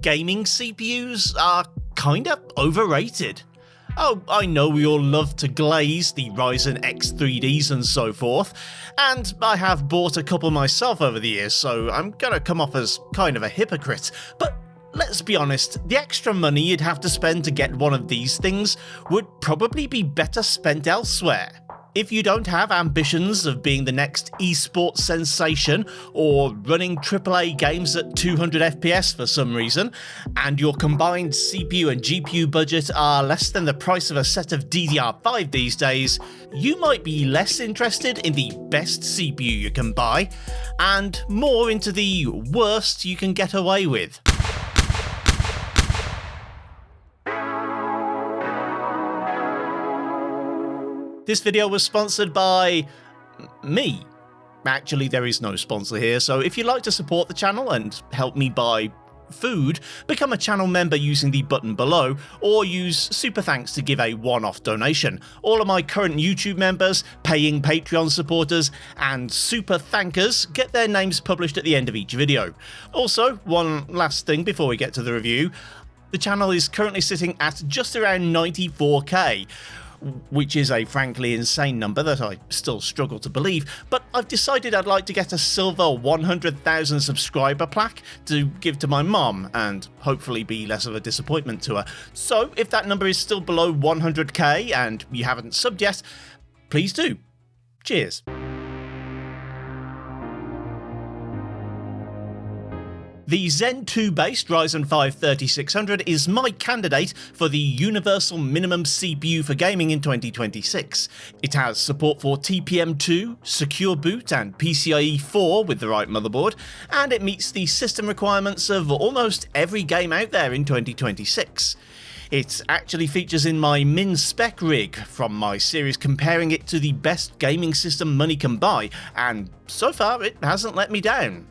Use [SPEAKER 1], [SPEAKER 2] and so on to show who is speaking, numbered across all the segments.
[SPEAKER 1] gaming CPUs are kinda overrated. Oh, I know we all love to glaze the Ryzen X3Ds and so forth, and I have bought a couple myself over the years, so I'm gonna come off as kind of a hypocrite, but let's be honest, the extra money you'd have to spend to get one of these things would probably be better spent elsewhere. If you don't have ambitions of being the next esports sensation or running AAA games at 200 FPS for some reason, and your combined CPU and GPU budget are less than the price of a set of DDR5 these days, you might be less interested in the best CPU you can buy, and more into the worst you can get away with. This video was sponsored by me. Actually, there is no sponsor here, so if you'd like to support the channel and help me buy food, become a channel member using the button below, or use Super Thanks to give a one-off donation. All of my current YouTube members, paying Patreon supporters, and Super Thankers get their names published at the end of each video. Also, one last thing before we get to the review, the channel is currently sitting at just around 94k. Which is a frankly insane number that I still struggle to believe, but I've decided I'd like to get a silver 100,000 subscriber plaque to give to my mom, and hopefully be less of a disappointment to her. So if that number is still below 100k and you haven't subbed yet, please do. Cheers. The Zen 2-based Ryzen 5 3600 is my candidate for the Universal Minimum CPU for gaming in 2026. It has support for TPM2, Secure Boot and PCIe 4 with the right motherboard, and it meets the system requirements of almost every game out there in 2026. It actually features in my min-spec rig from my series comparing it to the best gaming system money can buy, and so far it hasn't let me down.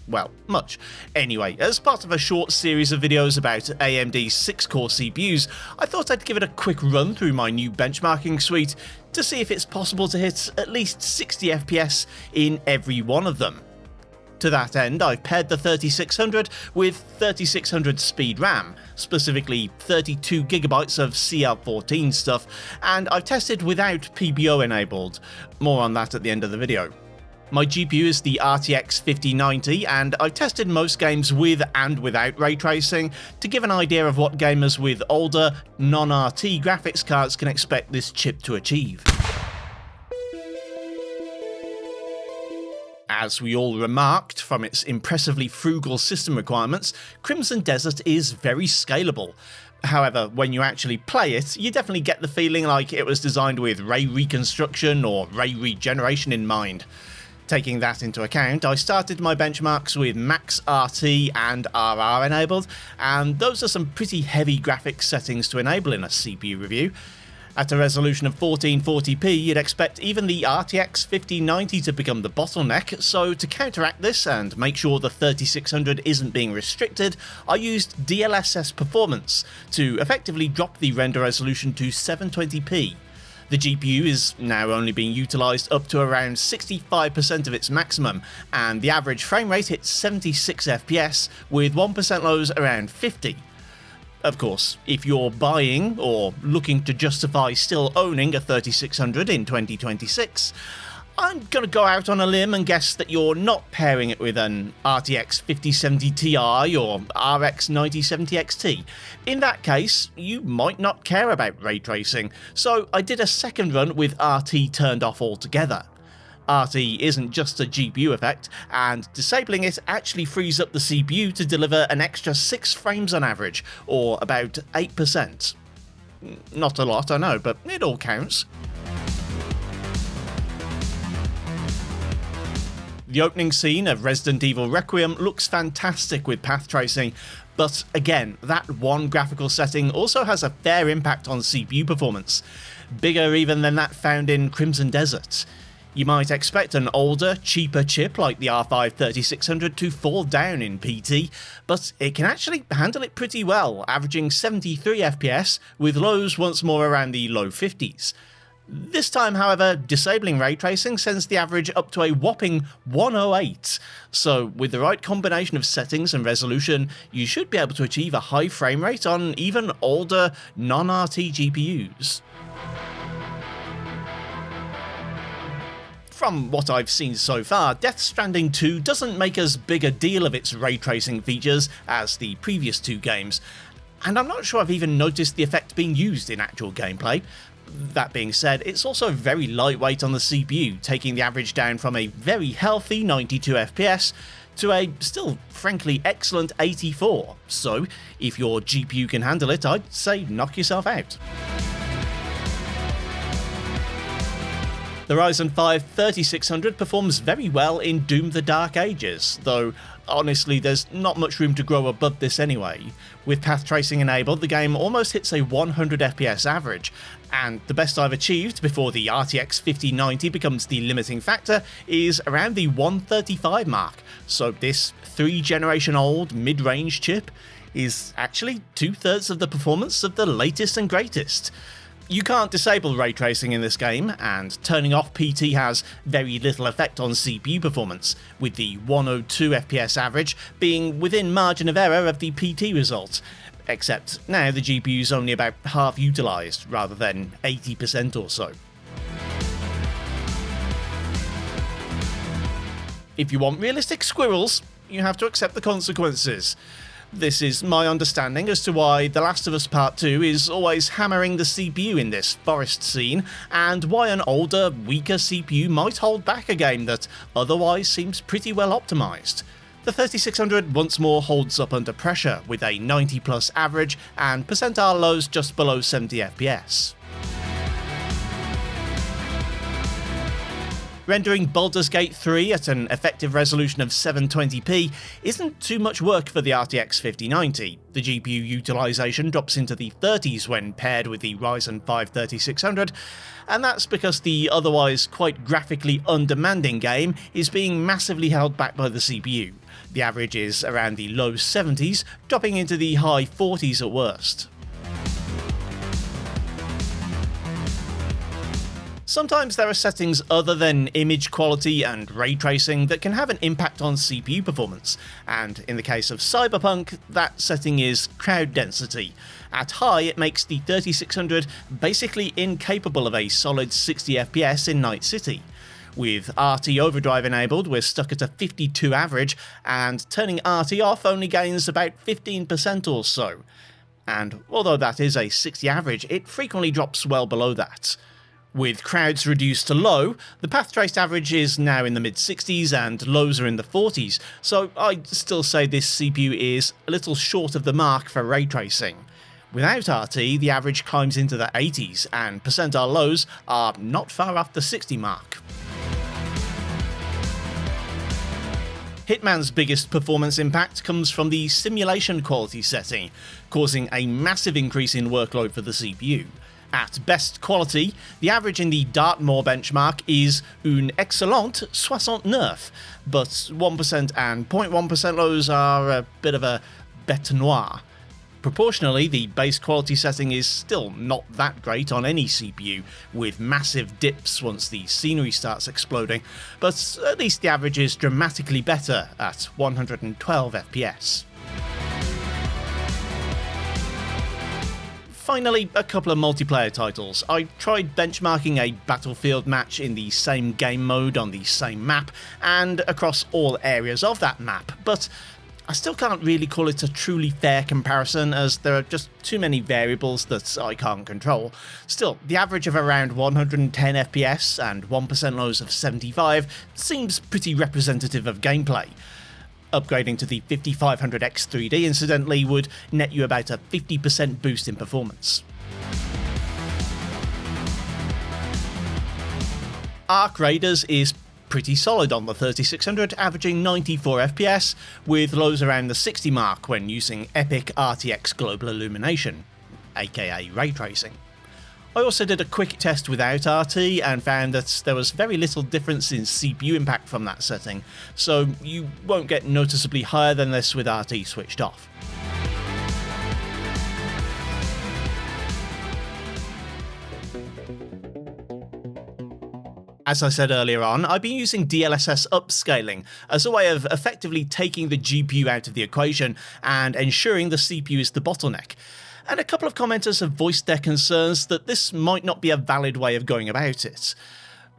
[SPEAKER 1] Well, much. Anyway, as part of a short series of videos about AMD's 6-core CPUs, I thought I'd give it a quick run through my new benchmarking suite to see if it's possible to hit at least 60 FPS in every one of them. To that end, I've paired the 3600 with 3600 speed RAM, specifically 32GB of CL14 stuff, and I've tested without PBO enabled. More on that at the end of the video. My GPU is the RTX 5090, and I've tested most games with and without ray tracing to give an idea of what gamers with older, non-RT graphics cards can expect this chip to achieve. As we all remarked from its impressively frugal system requirements, Crimson Desert is very scalable. However, when you actually play it, you definitely get the feeling like it was designed with ray reconstruction or ray regeneration in mind. Taking that into account, I started my benchmarks with Max RT and RR enabled, and those are some pretty heavy graphics settings to enable in a CPU review. At a resolution of 1440p, you'd expect even the RTX 5090 to become the bottleneck, so to counteract this and make sure the 3600 isn't being restricted, I used DLSS performance to effectively drop the render resolution to 720p. The GPU is now only being utilised up to around 65% of its maximum, and the average frame rate hits 76 FPS, with 1% lows around 50. Of course, if you're buying or looking to justify still owning a 3600 in 2026, I'm going to go out on a limb and guess that you're not pairing it with an RTX 5070 Ti or RX 9070 XT. In that case, you might not care about ray tracing, so I did a second run with RT turned off altogether. RT isn't just a GPU effect, and disabling it actually frees up the CPU to deliver an extra 6 frames on average, or about 8%. Not a lot, I know, but it all counts. The opening scene of Resident Evil Requiem looks fantastic with path tracing, but again, that one graphical setting also has a fair impact on CPU performance, bigger even than that found in Crimson Desert. You might expect an older, cheaper chip like the R5 3600 to fall down in PT, but it can actually handle it pretty well, averaging 73 FPS with lows once more around the low 50s. This time, however, disabling ray tracing sends the average up to a whopping 108, so with the right combination of settings and resolution, you should be able to achieve a high frame rate on even older non-RT GPUs. From what I've seen so far, Death Stranding 2 doesn't make as big a deal of its ray tracing features as the previous two games, and I'm not sure I've even noticed the effect being used in actual gameplay. That being said, it's also very lightweight on the CPU, taking the average down from a very healthy 92 FPS to a still frankly excellent 84, so if your GPU can handle it, I'd say knock yourself out. The Ryzen 5 3600 performs very well in Doom the Dark Ages, though honestly there's not much room to grow above this anyway. With path tracing enabled, the game almost hits a 100 FPS average, and the best I've achieved before the RTX 5090 becomes the limiting factor is around the 135 mark, so this 3-generation old mid-range chip is actually 2/3 of the performance of the latest and greatest. You can't disable ray tracing in this game, and turning off PT has very little effect on CPU performance, with the 102 FPS average being within margin of error of the PT result, except now the GPU is only about half utilised, rather than 80% or so. If you want realistic squirrels, you have to accept the consequences. This is my understanding as to why The Last of Us Part 2 is always hammering the CPU in this forest scene, and why an older, weaker CPU might hold back a game that otherwise seems pretty well optimised. The 3600 once more holds up under pressure, with a 90 plus average and percentile lows just below 70 FPS. Rendering Baldur's Gate 3 at an effective resolution of 720p isn't too much work for the RTX 5090. The GPU utilisation drops into the 30s when paired with the Ryzen 5 3600, and that's because the otherwise quite graphically undemanding game is being massively held back by the CPU. The average is around the low 70s, dropping into the high 40s at worst. Sometimes there are settings other than image quality and ray tracing that can have an impact on CPU performance, and in the case of Cyberpunk, that setting is crowd density. At high, it makes the 3600 basically incapable of a solid 60 FPS in Night City. With RT overdrive enabled, we're stuck at a 52 average, and turning RT off only gains about 15% or so. And although that is a 60 average, it frequently drops well below that. With crowds reduced to low, the path traced average is now in the mid-60s and lows are in the 40s, so I'd still say this CPU is a little short of the mark for ray tracing. Without RT, the average climbs into the 80s, and percentile lows are not far off the 60 mark. Hitman's biggest performance impact comes from the simulation quality setting, causing a massive increase in workload for the CPU. At best quality, the average in the Dartmoor benchmark is un excellent 69, but 1% and 0.1% lows are a bit of a bête noire. Proportionally, the base quality setting is still not that great on any CPU, with massive dips once the scenery starts exploding, but at least the average is dramatically better at 112 FPS. Finally, a couple of multiplayer titles. I tried benchmarking a Battlefield match in the same game mode on the same map, and across all areas of that map, but I still can't really call it a truly fair comparison, as there are just too many variables that I can't control. Still, the average of around 110 FPS and 1% lows of 75 seems pretty representative of gameplay. Upgrading to the 5500X 3D, incidentally, would net you about a 50% boost in performance. Arc Raiders is pretty solid on the 3600, averaging 94 FPS, with lows around the 60 mark when using Epic RTX Global Illumination, aka ray tracing. I also did a quick test without RT and found that there was very little difference in CPU impact from that setting, so you won't get noticeably higher than this with RT switched off. As I said earlier on, I've been using DLSS upscaling as a way of effectively taking the GPU out of the equation and ensuring the CPU is the bottleneck. And a couple of commenters have voiced their concerns that this might not be a valid way of going about it.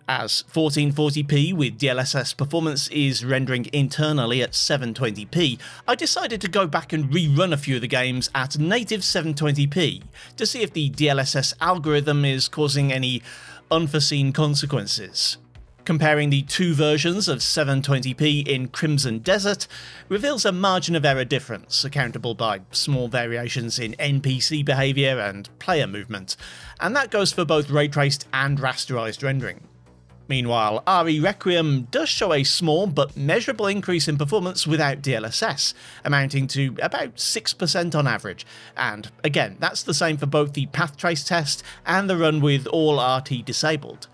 [SPEAKER 1] As 1440p with DLSS performance is rendering internally at 720p, I decided to go back and rerun a few of the games at native 720p to see if the DLSS algorithm is causing any unforeseen consequences. Comparing the two versions of 720p in Crimson Desert reveals a margin of error difference, accountable by small variations in NPC behaviour and player movement, and that goes for both ray-traced and rasterised rendering. Meanwhile, RE Requiem does show a small but measurable increase in performance without DLSS, amounting to about 6% on average, and again, that's the same for both the path trace test and the run with all RT disabled.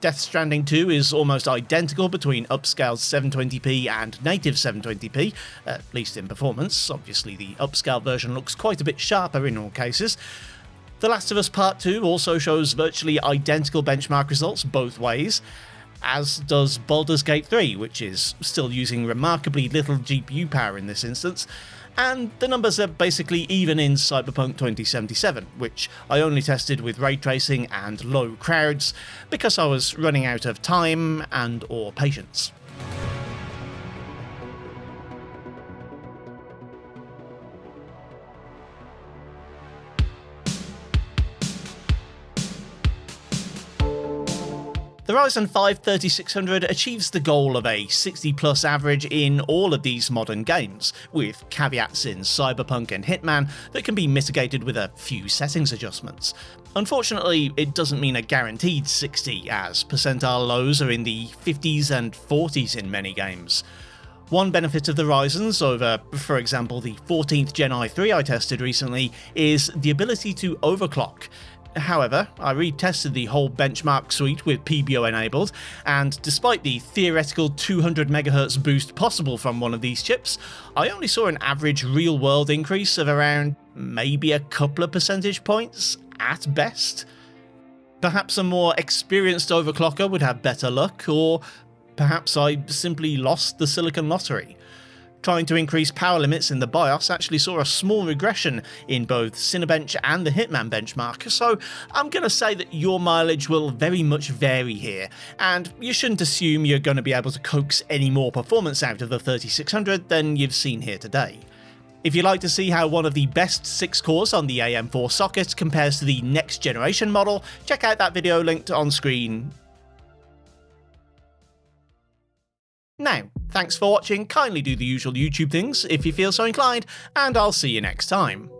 [SPEAKER 1] Death Stranding 2 is almost identical between upscaled 720p and native 720p, at least in performance. Obviously the upscaled version looks quite a bit sharper in all cases. The Last of Us Part 2 also shows virtually identical benchmark results both ways, as does Baldur's Gate 3, which is still using remarkably little GPU power in this instance, and the numbers are basically even in Cyberpunk 2077, which I only tested with ray tracing and low crowds because I was running out of time and/or patience. The Ryzen 5 3600 achieves the goal of a 60 plus average in all of these modern games, with caveats in Cyberpunk and Hitman that can be mitigated with a few settings adjustments. Unfortunately, it doesn't mean a guaranteed 60, as percentile lows are in the 50s and 40s in many games. One benefit of the Ryzens over, for example, the 14th Gen i3 I tested recently is the ability to overclock. However, I retested the whole benchmark suite with PBO enabled, and despite the theoretical 200 MHz boost possible from one of these chips, I only saw an average real-world increase of around maybe a couple of percentage points at best. Perhaps a more experienced overclocker would have better luck, or perhaps I simply lost the silicon lottery. Trying to increase power limits in the BIOS actually saw a small regression in both Cinebench and the Hitman benchmark, so I'm going to say that your mileage will very much vary here, and you shouldn't assume you're going to be able to coax any more performance out of the 3600 than you've seen here today. If you'd like to see how one of the best 6 cores on the AM4 socket compares to the next generation model, check out that video linked on screen. Now, thanks for watching, kindly do the usual YouTube things if you feel so inclined, and I'll see you next time.